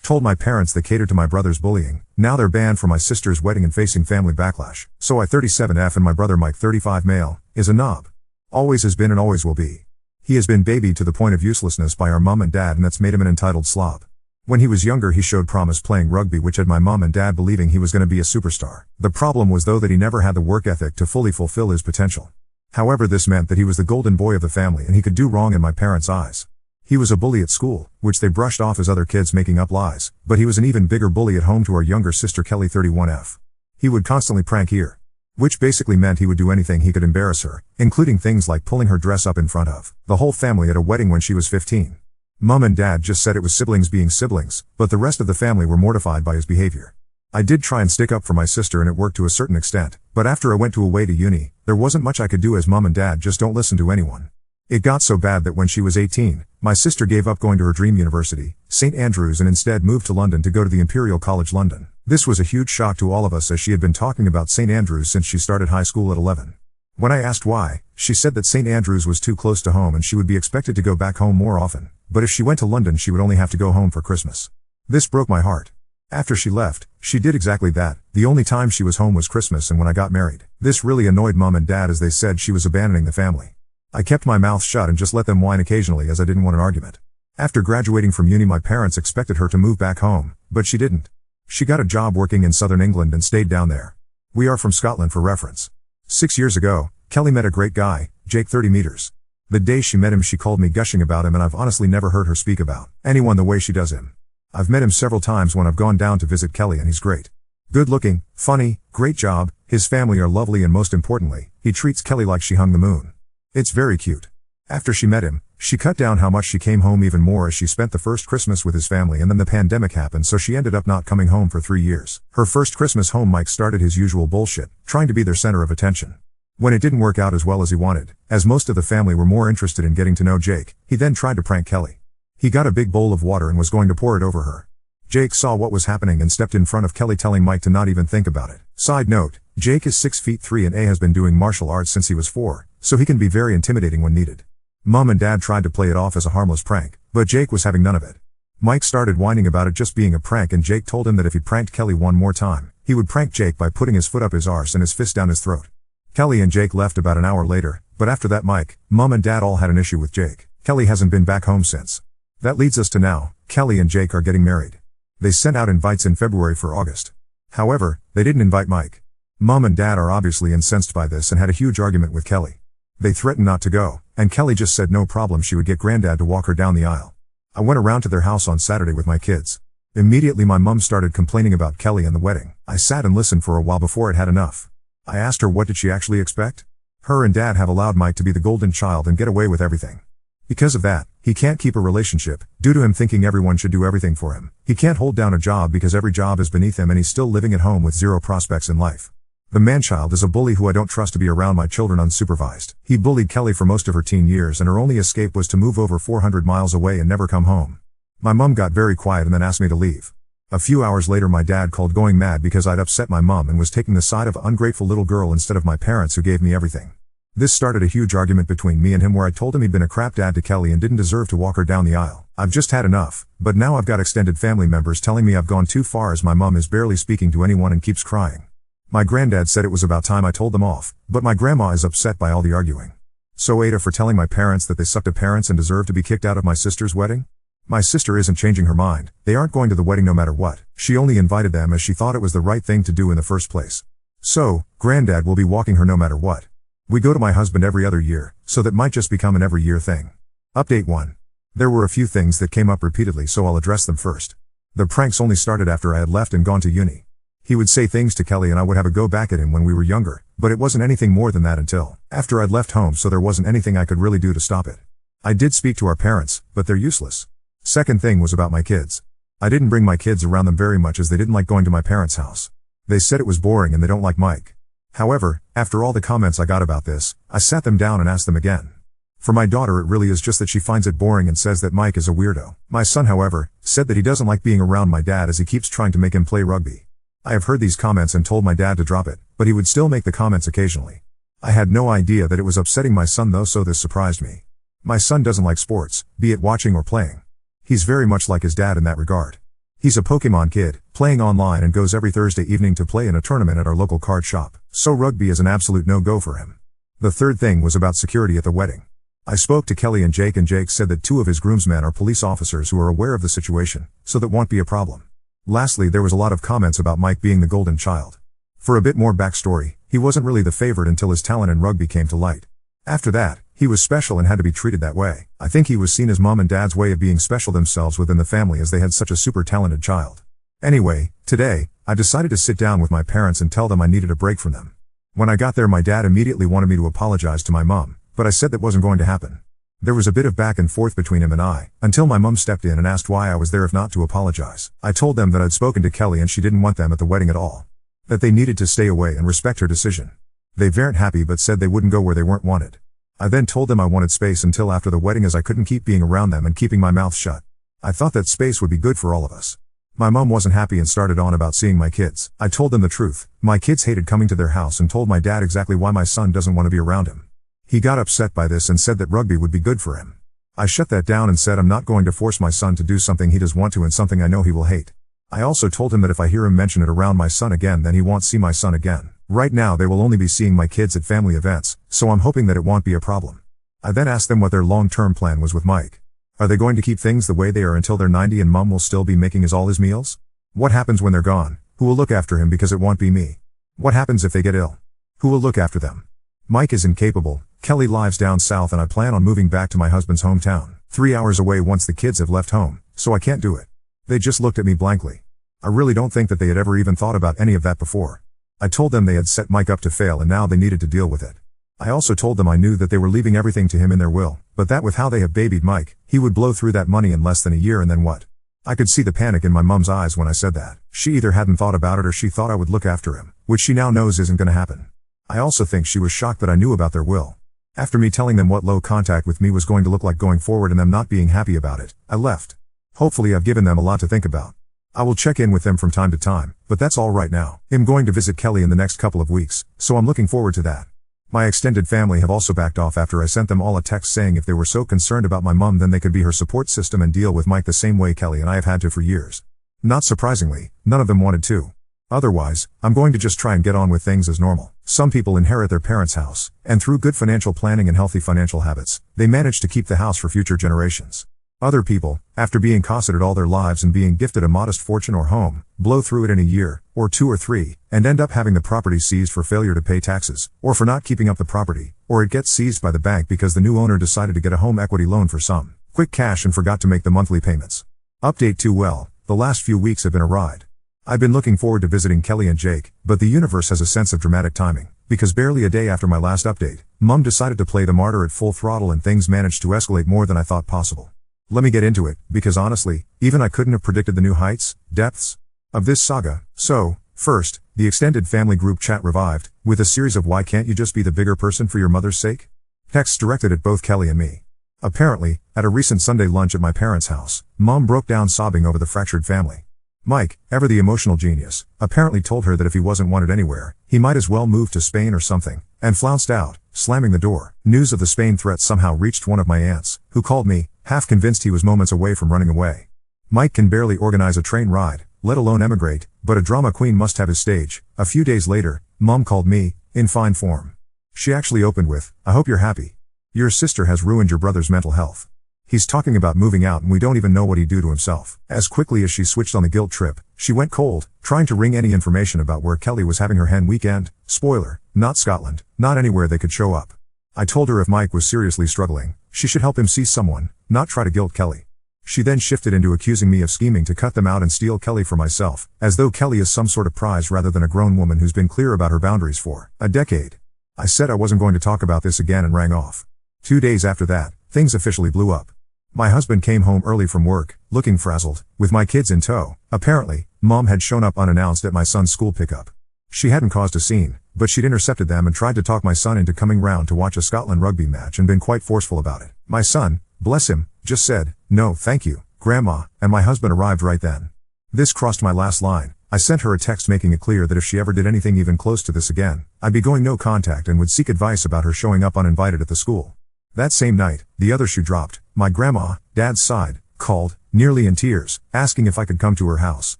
Told my parents they catered to my brother's bullying. Now they're banned from my sister's wedding and facing family backlash. So I 37F and my brother Mike 35 male, is a knob. Always has been and always will be. He has been babied to the point of uselessness by our mom and dad, and that's made him an entitled slob. When he was younger he showed promise playing rugby, which had my mom and dad believing he was going to be a superstar. The problem was though that he never had the work ethic to fully fulfill his potential. However, this meant that he was the golden boy of the family and he could do wrong in my parents' eyes. He was a bully at school, which they brushed off as other kids making up lies, but he was an even bigger bully at home to our younger sister Kelly 31F. He would constantly prank her. Which basically meant he would do anything he could embarrass her, including things like pulling her dress up in front of the whole family at a wedding when she was 15. Mom and dad just said it was siblings being siblings, but the rest of the family were mortified by his behavior. I did try and stick up for my sister and it worked to a certain extent, but after I went away to uni, there wasn't much I could do as mom and dad just don't listen to anyone. It got so bad that when she was 18, my sister gave up going to her dream university, St. Andrews, and instead moved to London to go to the Imperial College London. This was a huge shock to all of us as she had been talking about St. Andrews since she started high school at 11. When I asked why, she said that St. Andrews was too close to home and she would be expected to go back home more often, but if she went to London she would only have to go home for Christmas. This broke my heart. After she left, she did exactly that. The only time she was home was Christmas and when I got married. This really annoyed mom and dad as they said she was abandoning the family. I kept my mouth shut and just let them whine occasionally as I didn't want an argument. After graduating from uni my parents expected her to move back home, but she didn't. She got a job working in southern England and stayed down there. We are from Scotland for reference. 6 years ago, Kelly met a great guy, Jake 30 meters. The day she met him she called me gushing about him and I've honestly never heard her speak about anyone the way she does him. I've met him several times when I've gone down to visit Kelly and he's great. Good looking, funny, great job, his family are lovely and most importantly, he treats Kelly like she hung the moon. It's very cute. After she met him, she cut down how much she came home even more as she spent the first Christmas with his family and then the pandemic happened so she ended up not coming home for 3 years. Her first Christmas home Mike started his usual bullshit, trying to be their center of attention. When it didn't work out as well as he wanted, as most of the family were more interested in getting to know Jake, he then tried to prank Kelly. He got a big bowl of water and was going to pour it over her. Jake saw what was happening and stepped in front of Kelly telling Mike to not even think about it. Side note, Jake is 6'3" and has been doing martial arts since he was 4, so he can be very intimidating when needed. Mom and dad tried to play it off as a harmless prank, but Jake was having none of it. Mike started whining about it just being a prank and Jake told him that if he pranked Kelly one more time, he would prank Jake by putting his foot up his arse and his fist down his throat. Kelly and Jake left about an hour later, but after that Mike, Mom and dad all had an issue with Jake. Kelly hasn't been back home since. That leads us to now, Kelly and Jake are getting married. They sent out invites in February for August. However, they didn't invite Mike. Mom and dad are obviously incensed by this and had a huge argument with Kelly. They threatened not to go, and Kelly just said no problem she would get granddad to walk her down the aisle. I went around to their house on Saturday with my kids. Immediately my mom started complaining about Kelly and the wedding. I sat and listened for a while before it had enough. I asked her what did she actually expect? Her and dad have allowed Mike to be the golden child and get away with everything. Because of that, he can't keep a relationship, due to him thinking everyone should do everything for him. He can't hold down a job because every job is beneath him and he's still living at home with zero prospects in life. The man-child is a bully who I don't trust to be around my children unsupervised. He bullied Kelly for most of her teen years and her only escape was to move over 400 miles away and never come home. My mom got very quiet and then asked me to leave. A few hours later my dad called going mad because I'd upset my mom and was taking the side of an ungrateful little girl instead of my parents who gave me everything. This started a huge argument between me and him where I told him he'd been a crap dad to Kelly and didn't deserve to walk her down the aisle. I've just had enough, but now I've got extended family members telling me I've gone too far as my mom is barely speaking to anyone and keeps crying. My granddad said it was about time I told them off, but my grandma is upset by all the arguing. So Ada for telling my parents that they sucked at parents and deserve to be kicked out of my sister's wedding? My sister isn't changing her mind, they aren't going to the wedding no matter what, she only invited them as she thought it was the right thing to do in the first place. So, granddad will be walking her no matter what. We go to my husband every other year, so that might just become an every year thing. Update 1. There were a few things that came up repeatedly so I'll address them first. The pranks only started after I had left and gone to uni. He would say things to Kelly and I would have a go back at him when we were younger, but it wasn't anything more than that until after I'd left home so there wasn't anything I could really do to stop it. I did speak to our parents, but they're useless. Second thing was about my kids. I didn't bring my kids around them very much as they didn't like going to my parents' house. They said it was boring and they don't like Mike. However, after all the comments I got about this, I sat them down and asked them again. For my daughter it really is just that she finds it boring and says that Mike is a weirdo. My son however, said that he doesn't like being around my dad as he keeps trying to make him play rugby. I have heard these comments and told my dad to drop it, but he would still make the comments occasionally. I had no idea that it was upsetting my son though, so this surprised me. My son doesn't like sports, be it watching or playing. He's very much like his dad in that regard. He's a Pokemon kid, playing online and goes every Thursday evening to play in a tournament at our local card shop, so rugby is an absolute no-go for him. The third thing was about security at the wedding. I spoke to Kelly and Jake said that 2 of his groomsmen are police officers who are aware of the situation, so that won't be a problem. Lastly, there was a lot of comments about Mike being the golden child. For a bit more backstory, he wasn't really the favorite until his talent in rugby came to light. After that, he was special and had to be treated that way. I think he was seen as mom and dad's way of being special themselves within the family as they had such a super talented child. Anyway, today, I decided to sit down with my parents and tell them I needed a break from them. When I got there, my dad immediately wanted me to apologize to my mom, but I said that wasn't going to happen. There was a bit of back and forth between him and I, until my mom stepped in and asked why I was there if not to apologize. I told them that I'd spoken to Kelly and she didn't want them at the wedding at all. That they needed to stay away and respect her decision. They weren't happy but said they wouldn't go where they weren't wanted. I then told them I wanted space until after the wedding as I couldn't keep being around them and keeping my mouth shut. I thought that space would be good for all of us. My mom wasn't happy and started on about seeing my kids. I told them the truth. My kids hated coming to their house and told my dad exactly why my son doesn't want to be around him. He got upset by this and said that rugby would be good for him. I shut that down and said I'm not going to force my son to do something he does want to and something I know he will hate. I also told him that if I hear him mention it around my son again then he won't see my son again. Right now they will only be seeing my kids at family events, so I'm hoping that it won't be a problem. I then asked them what their long-term plan was with Mike. Are they going to keep things the way they are until they're 90 and mom will still be making all his meals? What happens when they're gone? Who will look after him because it won't be me? What happens if they get ill? Who will look after them? Mike is incapable. Kelly lives down south and I plan on moving back to my husband's hometown, 3 hours away once the kids have left home, so I can't do it. They just looked at me blankly. I really don't think that they had ever even thought about any of that before. I told them they had set Mike up to fail and now they needed to deal with it. I also told them I knew that they were leaving everything to him in their will, but that with how they have babied Mike, he would blow through that money in less than a year and then what? I could see the panic in my mom's eyes when I said that. She either hadn't thought about it or she thought I would look after him, which she now knows isn't going to happen. I also think she was shocked that I knew about their will. After me telling them what low contact with me was going to look like going forward and them not being happy about it, I left. Hopefully I've given them a lot to think about. I will check in with them from time to time, but that's all right now. I'm going to visit Kelly in the next couple of weeks, so I'm looking forward to that. My extended family have also backed off after I sent them all a text saying if they were so concerned about my mom then they could be her support system and deal with Mike the same way Kelly and I have had to for years. Not surprisingly, none of them wanted to. Otherwise, I'm going to just try and get on with things as normal. Some people inherit their parents' house, and through good financial planning and healthy financial habits, they manage to keep the house for future generations. Other people, after being cosseted all their lives and being gifted a modest fortune or home, blow through it in a year, or 2 or 3, and end up having the property seized for failure to pay taxes, or for not keeping up the property, or it gets seized by the bank because the new owner decided to get a home equity loan for some quick cash and forgot to make the monthly payments. Update too well, the last few weeks have been a ride. I've been looking forward to visiting Kelly and Jake, but the universe has a sense of dramatic timing, because barely a day after my last update, Mom decided to play the martyr at full throttle and things managed to escalate more than I thought possible. Let me get into it, because honestly, even I couldn't have predicted the new heights, depths of this saga. So, first, the extended family group chat revived, with a series of why can't you just be the bigger person for your mother's sake? Texts directed at both Kelly and me. Apparently, at a recent Sunday lunch at my parents' house, Mom broke down sobbing over the fractured family. Mike, ever the emotional genius, apparently told her that if he wasn't wanted anywhere, he might as well move to Spain or something, and flounced out, slamming the door. News of the Spain threat somehow reached one of my aunts, who called me, half convinced he was moments away from running away. Mike can barely organize a train ride, let alone emigrate, but a drama queen must have his stage. A few days later, Mom called me, in fine form. She actually opened with, I hope you're happy. Your sister has ruined your brother's mental health. He's talking about moving out and we don't even know what he'd do to himself. As quickly as she switched on the guilt trip, she went cold, trying to wring any information about where Kelly was having her hen weekend. Spoiler, not Scotland, not anywhere they could show up. I told her if Mike was seriously struggling, she should help him see someone, not try to guilt Kelly. She then shifted into accusing me of scheming to cut them out and steal Kelly for myself, as though Kelly is some sort of prize rather than a grown woman who's been clear about her boundaries for a decade. I said I wasn't going to talk about this again and rang off. 2 days after that, things officially blew up. My husband came home early from work, looking frazzled, with my kids in tow. Apparently, Mom had shown up unannounced at my son's school pickup. She hadn't caused a scene, but she'd intercepted them and tried to talk my son into coming round to watch a Scotland rugby match and been quite forceful about it. My son, bless him, just said, no thank you, Grandma, and my husband arrived right then. This crossed my last line. I sent her a text making it clear that if she ever did anything even close to this again, I'd be going no contact and would seek advice about her showing up uninvited at the school. That same night, the other shoe dropped. My grandma, Dad's side, called, nearly in tears, asking if I could come to her house.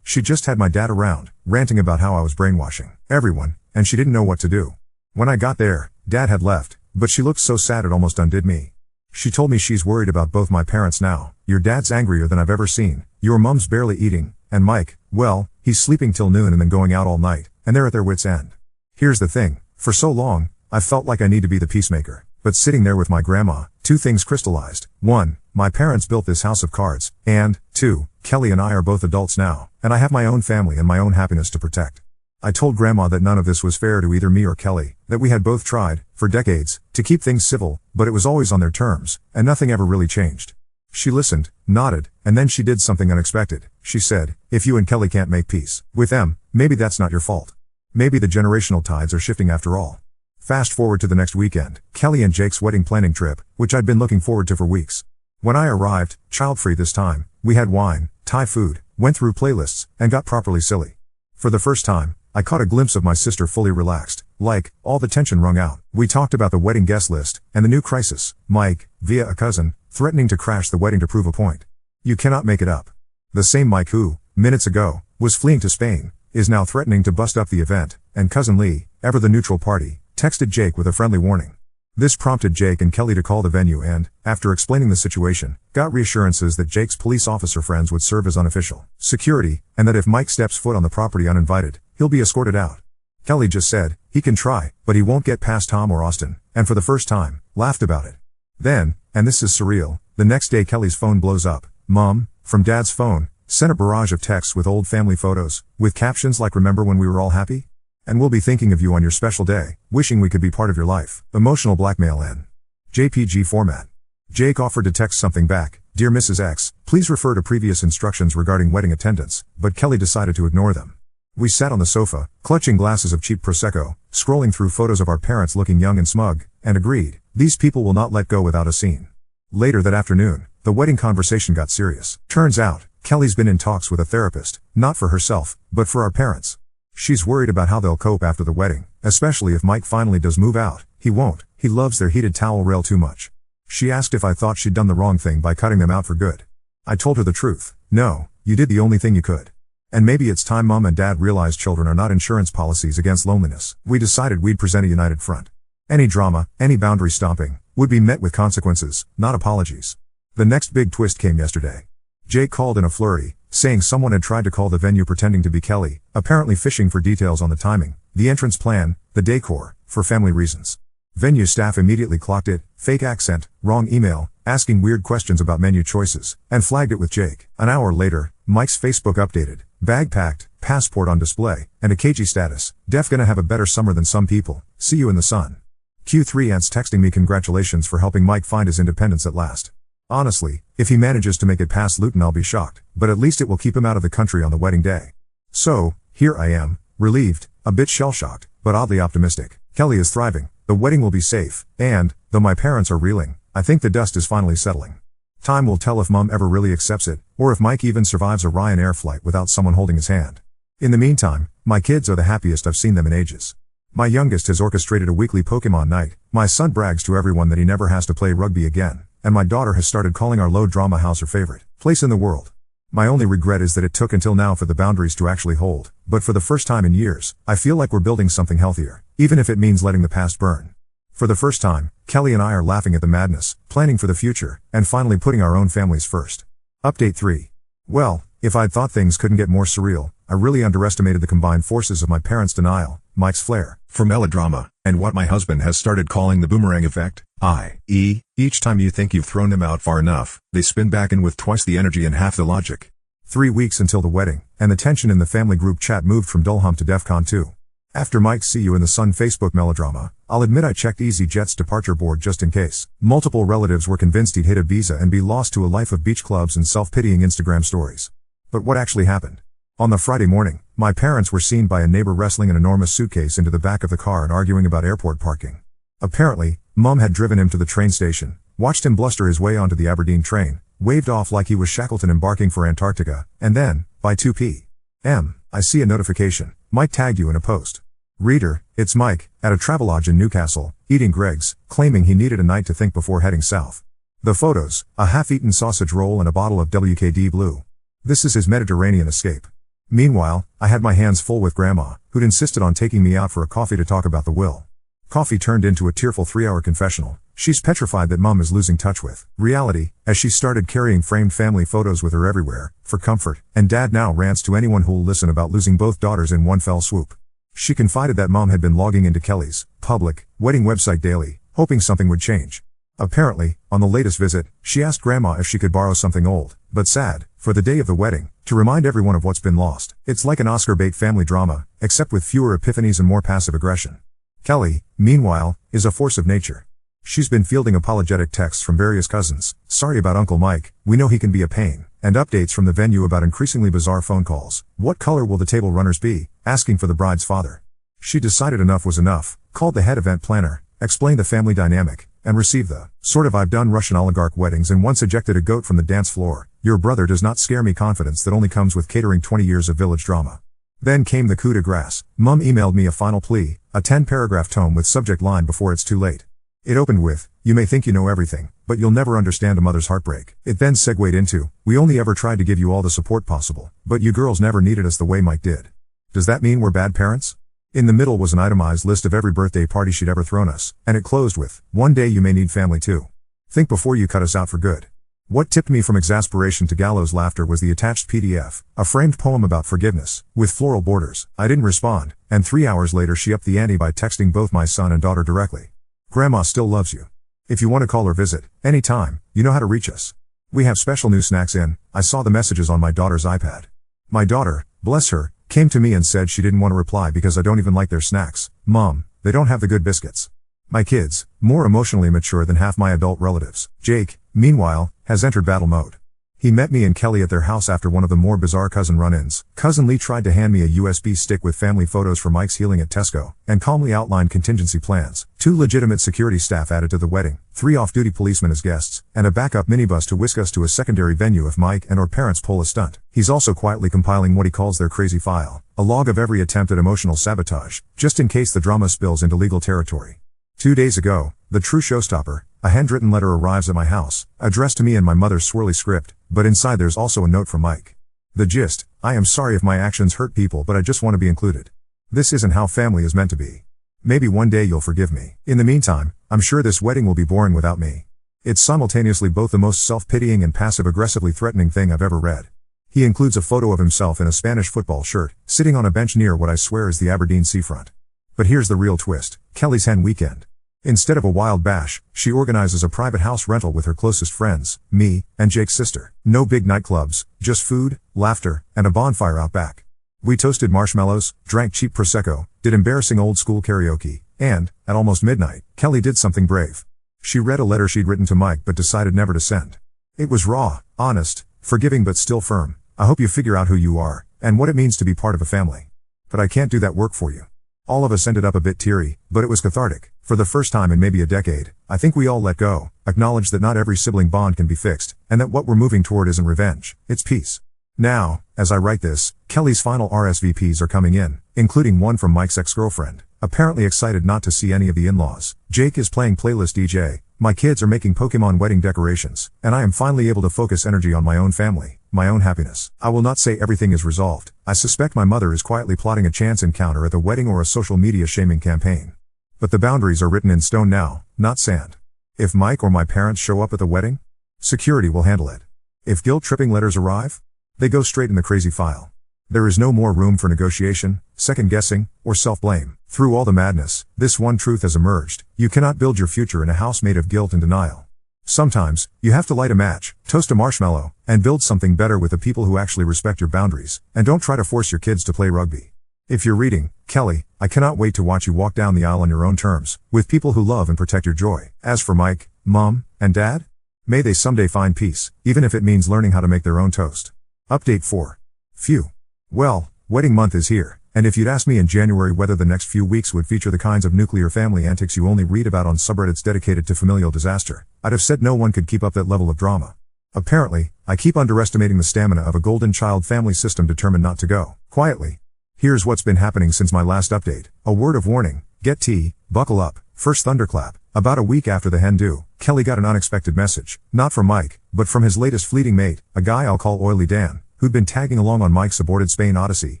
She just had my dad around, ranting about how I was brainwashing everyone, and she didn't know what to do. When I got there, Dad had left, but she looked so sad it almost undid me. She told me she's worried about both my parents now. Your dad's angrier than I've ever seen, your mom's barely eating, and Mike, well, he's sleeping till noon and then going out all night, and they're at their wits' end. Here's the thing, for so long, I felt like I need to be the peacemaker. But sitting there with my grandma, two things crystallized. 1, my parents built this house of cards, and 2, Kelly and I are both adults now, and I have my own family and my own happiness to protect. I told Grandma that none of this was fair to either me or Kelly, that we had both tried, for decades, to keep things civil, but it was always on their terms, and nothing ever really changed. She listened, nodded, and then she did something unexpected. She said, if you and Kelly can't make peace with them, maybe that's not your fault. Maybe the generational tides are shifting after all. Fast forward to the next weekend, Kelly and Jake's wedding planning trip, which I'd been looking forward to for weeks. When I arrived, child-free this time, we had wine, Thai food, went through playlists, and got properly silly. For the first time, I caught a glimpse of my sister fully relaxed, like, all the tension wrung out. We talked about the wedding guest list, and the new crisis, Mike, via a cousin, threatening to crash the wedding to prove a point. You cannot make it up. The same Mike who, minutes ago, was fleeing to Spain, is now threatening to bust up the event, and cousin Lee, ever the neutral party, texted Jake with a friendly warning. This prompted Jake and Kelly to call the venue and, after explaining the situation, got reassurances that Jake's police officer friends would serve as unofficial security, and that if Mike steps foot on the property uninvited, he'll be escorted out. Kelly just said, he can try, but he won't get past Tom or Austin, and for the first time, laughed about it. Then, and this is surreal, the next day Kelly's phone blows up. Mom, from Dad's phone, sent a barrage of texts with old family photos, with captions like remember when we were all happy? And we'll be thinking of you on your special day, wishing we could be part of your life. Emotional blackmail in JPG format. Jake offered to text something back, Dear Mrs. X, please refer to previous instructions regarding wedding attendance, but Kelly decided to ignore them. We sat on the sofa, clutching glasses of cheap Prosecco, scrolling through photos of our parents looking young and smug, and agreed, these people will not let go without a scene. Later that afternoon, the wedding conversation got serious. Turns out, Kelly's been in talks with a therapist, not for herself, but for our parents. She's worried about how they'll cope after the wedding, especially if Mike finally does move out. He won't, he loves their heated towel rail too much. She asked if I thought she'd done the wrong thing by cutting them out for good. I told her the truth. No, you did the only thing you could. And maybe it's time Mom and Dad realized children are not insurance policies against loneliness. We decided we'd present a united front. Any drama, any boundary stomping, would be met with consequences, not apologies. The next big twist came yesterday. Jake called in a flurry, saying someone had tried to call the venue pretending to be Kelly, apparently fishing for details on the timing, the entrance plan, the decor, for family reasons. Venue staff immediately clocked it, fake accent, wrong email, asking weird questions about menu choices, and flagged it with Jake. An hour later, Mike's Facebook updated, bag packed, passport on display, and a KG status, def gonna have a better summer than some people, see you in the sun. Q3 ants texting me congratulations for helping Mike find his independence at last. Honestly, if he manages to make it past Luton I'll be shocked, but at least it will keep him out of the country on the wedding day. So, here I am, relieved, a bit shell-shocked, but oddly optimistic. Kelly is thriving, the wedding will be safe, and, though my parents are reeling, I think the dust is finally settling. Time will tell if Mom ever really accepts it, or if Mike even survives a Ryanair flight without someone holding his hand. In the meantime, my kids are the happiest I've seen them in ages. My youngest has orchestrated a weekly Pokemon night, my son brags to everyone that he never has to play rugby again, and my daughter has started calling our low-drama house her favorite place in the world. My only regret is that it took until now for the boundaries to actually hold, but for the first time in years, I feel like we're building something healthier, even if it means letting the past burn. For the first time, Kelly and I are laughing at the madness, planning for the future, and finally putting our own families first. Update 3. Well, if I'd thought things couldn't get more surreal, I really underestimated the combined forces of my parents' denial, Mike's flair for melodrama, and what my husband has started calling the boomerang effect, i.e., each time you think you've thrown them out far enough, they spin back in with twice the energy and half the logic. 3 weeks until the wedding, and the tension in the family group chat moved from dull hum to DEFCON 2. After Mike's See You in the Sun Facebook melodrama, I'll admit I checked EasyJet's departure board just in case. Multiple relatives were convinced he'd hit Ibiza and be lost to a life of beach clubs and self-pitying Instagram stories. But what actually happened? On the Friday morning, my parents were seen by a neighbor wrestling an enormous suitcase into the back of the car and arguing about airport parking. Apparently, Mom had driven him to the train station, watched him bluster his way onto the Aberdeen train, waved off like he was Shackleton embarking for Antarctica, and then, by 2 p.m., I see a notification, Mike tagged you in a post. Reader, it's Mike, at a Travelodge in Newcastle, eating Greggs, claiming he needed a night to think before heading south. The photos, a half-eaten sausage roll and a bottle of WKD Blue. This is his Mediterranean escape. Meanwhile, I had my hands full with Grandma, who'd insisted on taking me out for a coffee to talk about the will. Coffee turned into a tearful 3-hour confessional. She's petrified that Mom is losing touch with reality, as she started carrying framed family photos with her everywhere, for comfort, and Dad now rants to anyone who'll listen about losing both daughters in one fell swoop. She confided that Mom had been logging into Kelly's public wedding website daily, hoping something would change. Apparently, on the latest visit, she asked Grandma if she could borrow something old, but sad, for the day of the wedding, to remind everyone of what's been lost. It's like an Oscar bait family drama, except with fewer epiphanies and more passive aggression. Kelly, meanwhile, is a force of nature. She's been fielding apologetic texts from various cousins, sorry about Uncle Mike, we know he can be a pain, and updates from the venue about increasingly bizarre phone calls. What color will the table runners be? Asking for the bride's father. She decided enough was enough, called the head event planner, explained the family dynamic, and received the sort of "I've done Russian oligarch weddings and once ejected a goat from the dance floor, your brother does not scare me" confidence that only comes with catering 20 years of village drama. Then came the coup de grace. Mom emailed me a final plea, a 10-paragraph tome with subject line "Before it's too late." It opened with, "You may think you know everything, but you'll never understand a mother's heartbreak." It then segued into, "We only ever tried to give you all the support possible, but you girls never needed us the way Mike did. Does that mean we're bad parents?" In the middle was an itemized list of every birthday party she'd ever thrown us, and it closed with, "One day you may need family too. Think before you cut us out for good." What tipped me from exasperation to gallows laughter was the attached PDF, a framed poem about forgiveness, with floral borders. I didn't respond, and 3 hours later she upped the ante by texting both my son and daughter directly. "Grandma still loves you. If you want to call or visit, anytime, you know how to reach us. We have special new snacks in." I saw the messages on my daughter's iPad. My daughter, bless her, came to me and said she didn't want to reply because I don't even like their snacks. "Mom, they don't have the good biscuits." My kids, more emotionally mature than half my adult relatives. Jake, meanwhile, has entered battle mode. He met me and Kelly at their house after one of the more bizarre cousin run-ins. Cousin Lee tried to hand me a USB stick with family photos for Mike's healing at Tesco, and calmly outlined contingency plans. 2 legitimate security staff added to the wedding, 3 off-duty policemen as guests, and a backup minibus to whisk us to a secondary venue if Mike and or parents pull a stunt. He's also quietly compiling what he calls their crazy file, a log of every attempt at emotional sabotage, just in case the drama spills into legal territory. 2 days ago, the true showstopper, a handwritten letter arrives at my house, addressed to me in my mother's swirly script, but inside there's also a note from Mike. The gist: "I am sorry if my actions hurt people, but I just want to be included. This isn't how family is meant to be. Maybe one day you'll forgive me. In the meantime, I'm sure this wedding will be boring without me." It's simultaneously both the most self-pitying and passive-aggressively threatening thing I've ever read. He includes a photo of himself in a Spanish football shirt, sitting on a bench near what I swear is the Aberdeen seafront. But here's the real twist: Kelly's hen weekend. Instead of a wild bash, she organizes a private house rental with her closest friends, me, and Jake's sister. No big nightclubs, just food, laughter, and a bonfire out back. We toasted marshmallows, drank cheap Prosecco, did embarrassing old school karaoke, and, at almost midnight, Kelly did something brave. She read a letter she'd written to Mike but decided never to send. It was raw, honest, forgiving but still firm. "I hope you figure out who you are, and what it means to be part of a family. But I can't do that work for you." All of us ended up a bit teary, but it was cathartic. For the first time in maybe a decade, I think we all let go, acknowledged that not every sibling bond can be fixed, and that what we're moving toward isn't revenge, it's peace. Now, as I write this, Kelly's final RSVPs are coming in, including one from Mike's ex-girlfriend, apparently excited not to see any of the in-laws. Jake is playing playlist DJ, my kids are making Pokemon wedding decorations, and I am finally able to focus energy on my own family, my own happiness. I will not say everything is resolved. I suspect my mother is quietly plotting a chance encounter at the wedding or a social media shaming campaign. But the boundaries are written in stone now, not sand. If Mike or my parents show up at the wedding, security will handle it. If guilt-tripping letters arrive, they go straight in the crazy file. There is no more room for negotiation, second-guessing, or self-blame. Through all the madness, this one truth has emerged: you cannot build your future in a house made of guilt and denial. Sometimes, you have to light a match, toast a marshmallow, and build something better with the people who actually respect your boundaries, and don't try to force your kids to play rugby. If you're reading, Kelly, I cannot wait to watch you walk down the aisle on your own terms, with people who love and protect your joy. As for Mike, Mom, and Dad, may they someday find peace, even if it means learning how to make their own toast. Update 4. Phew. Well, wedding month is here, and if you'd asked me in January whether the next few weeks would feature the kinds of nuclear family antics you only read about on subreddits dedicated to familial disaster, I'd have said no one could keep up that level of drama. Apparently, I keep underestimating the stamina of a golden child family system determined not to go quietly. Here's what's been happening since my last update. A word of warning: get tea, buckle up, first thunderclap. About a week after the hen do, Kelly got an unexpected message, not from Mike, but from his latest fleeting mate, a guy I'll call Oily Dan, who'd been tagging along on Mike's aborted Spain Odyssey,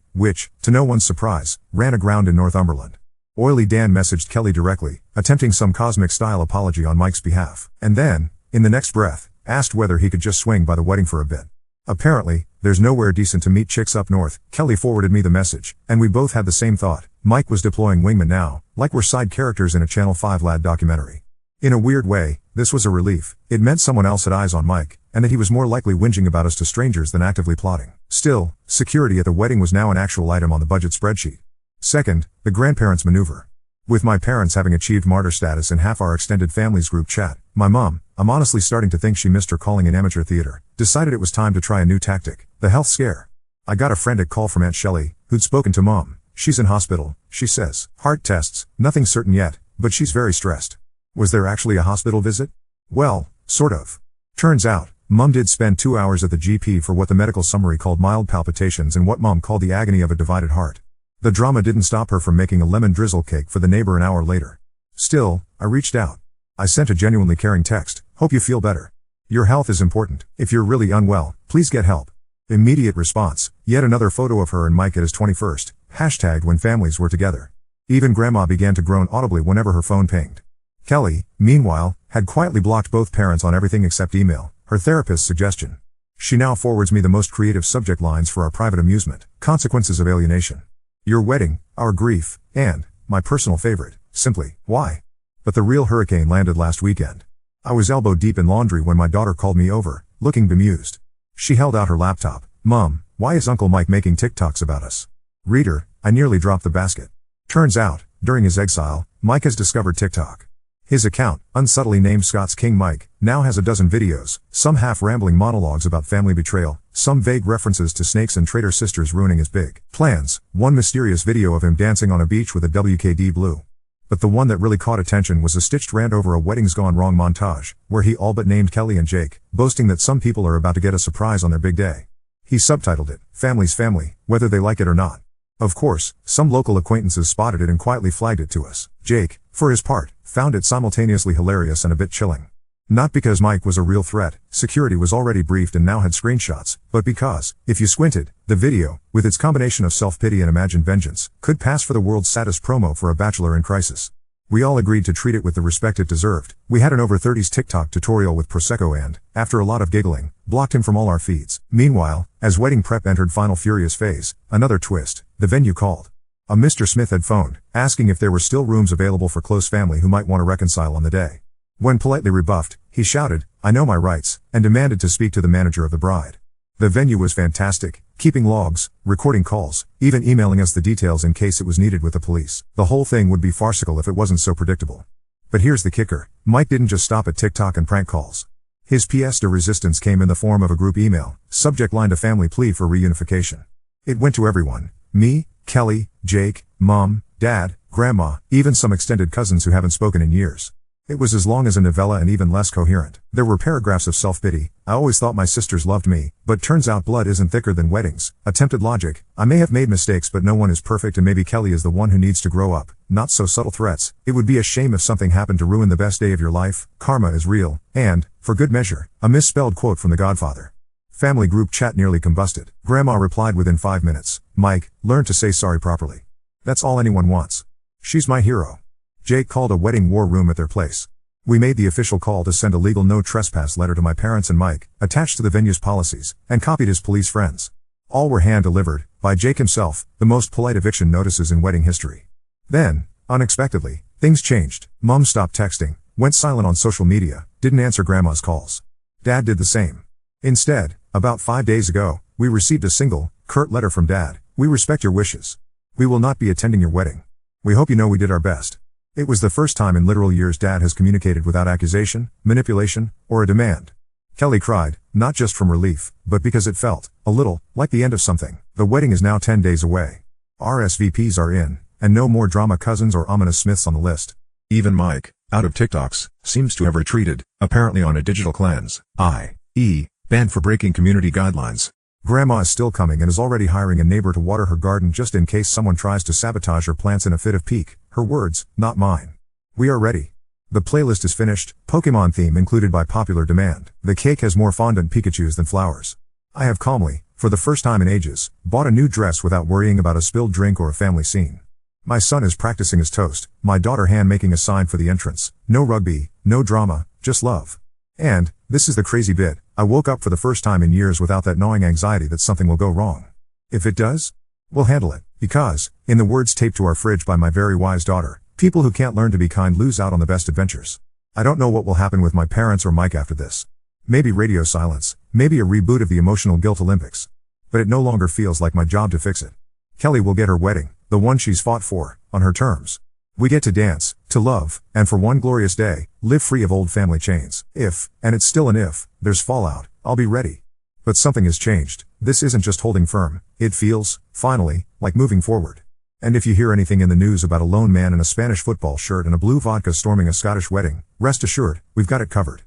which, to no one's surprise, ran aground in Northumberland. Oily Dan messaged Kelly directly, attempting some cosmic-style apology on Mike's behalf, and then, in the next breath, asked whether he could just swing by the wedding for a bit. Apparently, there's nowhere decent to meet chicks up north. Kelly forwarded me the message, and we both had the same thought. Mike was deploying wingman now, like we're side characters in a Channel 5 lad documentary. In a weird way, this was a relief. It meant someone else had eyes on Mike, and that he was more likely whinging about us to strangers than actively plotting. Still, security at the wedding was now an actual item on the budget spreadsheet. Second, the grandparents' maneuver. With my parents having achieved martyr status in half our extended family's group chat, my mom, I'm honestly starting to think she missed her calling in amateur theater, decided it was time to try a new tactic, the health scare. I got a frantic call from Aunt Shelley, who'd spoken to Mom. She's in hospital, she says. Heart tests, nothing certain yet, but she's very stressed. Was there actually a hospital visit? Well, sort of. Turns out, Mom did spend 2 hours at the GP for what the medical summary called mild palpitations and what Mom called the agony of a divided heart. The drama didn't stop her from making a lemon drizzle cake for the neighbor an hour later. Still, I reached out. I sent a genuinely caring text, hope you feel better. Your health is important. If you're really unwell, please get help. Immediate response, yet another photo of her and Mike at his 21st, hashtag when families were together. Even Grandma began to groan audibly whenever her phone pinged. Kelly, meanwhile, had quietly blocked both parents on everything except email, her therapist's suggestion. She now forwards me the most creative subject lines for our private amusement, consequences of alienation. Your wedding, our grief, and, my personal favorite, simply, why? But the real hurricane landed last weekend. I was elbow deep in laundry when my daughter called me over, looking bemused. She held out her laptop. Mom, why is Uncle Mike making TikToks about us? Reader, I nearly dropped the basket. Turns out, during his exile, Mike has discovered TikTok. His account, unsubtly named Scott's King Mike, now has a dozen videos, some half-rambling monologues about family betrayal, some vague references to snakes and traitor sisters ruining his big plans, one mysterious video of him dancing on a beach with a WKD blue. But the one that really caught attention was a stitched rant over a wedding's gone wrong montage, where he all but named Kelly and Jake, boasting that some people are about to get a surprise on their big day. He subtitled it, Family's Family, whether they like it or not. Of course, some local acquaintances spotted it and quietly flagged it to us. Jake, for his part, found it simultaneously hilarious and a bit chilling. Not because Mike was a real threat, security was already briefed and now had screenshots, but because, if you squinted, the video, with its combination of self-pity and imagined vengeance, could pass for the world's saddest promo for a bachelor in crisis. We all agreed to treat it with the respect it deserved. We had an over-30s TikTok tutorial with Prosecco and, after a lot of giggling, blocked him from all our feeds. Meanwhile, as wedding prep entered final furious phase, another twist, the venue called. A Mr. Smith had phoned, asking if there were still rooms available for close family who might want to reconcile on the day. When politely rebuffed, he shouted, I know my rights, and demanded to speak to the manager of the bride. The venue was fantastic, keeping logs, recording calls, even emailing us the details in case it was needed with the police. The whole thing would be farcical if it wasn't so predictable. But here's the kicker, Mike didn't just stop at TikTok and prank calls. His pièce de resistance came in the form of a group email, subject line a family plea for reunification. It went to everyone, me, Kelly, Jake, Mom, Dad, Grandma, even some extended cousins who haven't spoken in years. It was as long as a novella and even less coherent. There were paragraphs of self-pity. I always thought my sisters loved me, but turns out blood isn't thicker than weddings. Attempted logic. I may have made mistakes but no one is perfect and maybe Kelly is the one who needs to grow up. Not so subtle threats. It would be a shame if something happened to ruin the best day of your life. Karma is real. And, for good measure, a misspelled quote from The Godfather. Family group chat nearly combusted. Grandma replied within 5 minutes. Mike, learn to say sorry properly. That's all anyone wants. She's my hero. Jake called a wedding war room at their place. We made the official call to send a legal no trespass letter to my parents and Mike, attached to the venue's policies, and copied his police friends. All were hand-delivered, by Jake himself, the most polite eviction notices in wedding history. Then, unexpectedly, things changed. Mom stopped texting, went silent on social media, didn't answer Grandma's calls. Dad did the same. Instead, about 5 days ago, we received a single, curt letter from Dad. We respect your wishes. We will not be attending your wedding. We hope you know we did our best. It was the first time in literal years Dad has communicated without accusation, manipulation, or a demand. Kelly cried, not just from relief, but because it felt, a little, like the end of something. The wedding is now 10 days away. RSVPs are in, and no more drama cousins or ominous Smiths on the list. Even Mike, out of TikToks, seems to have retreated, apparently on a digital cleanse, i.e., banned for breaking community guidelines. Grandma is still coming and is already hiring a neighbor to water her garden just in case someone tries to sabotage her plants in a fit of pique. Her words, not mine. We are ready. The playlist is finished, Pokemon theme included by popular demand. The cake has more fondant Pikachus than flowers. I have calmly, for the first time in ages, bought a new dress without worrying about a spilled drink or a family scene. My son is practicing his toast, my daughter hand making a sign for the entrance. No rugby, no drama, just love. And, this is the crazy bit, I woke up for the first time in years without that gnawing anxiety that something will go wrong. If it does, we'll handle it, because, in the words taped to our fridge by my very wise daughter, people who can't learn to be kind lose out on the best adventures. I don't know what will happen with my parents or Mike after this. Maybe radio silence, maybe a reboot of the Emotional Guilt Olympics. But it no longer feels like my job to fix it. Kelly will get her wedding, the one she's fought for, on her terms. We get to dance, to love, and for one glorious day, live free of old family chains. If, and it's still an if, there's fallout, I'll be ready. But something has changed. This isn't just holding firm, it feels, finally, like moving forward. And if you hear anything in the news about a lone man in a Spanish football shirt and a blue vodka storming a Scottish wedding, rest assured, we've got it covered.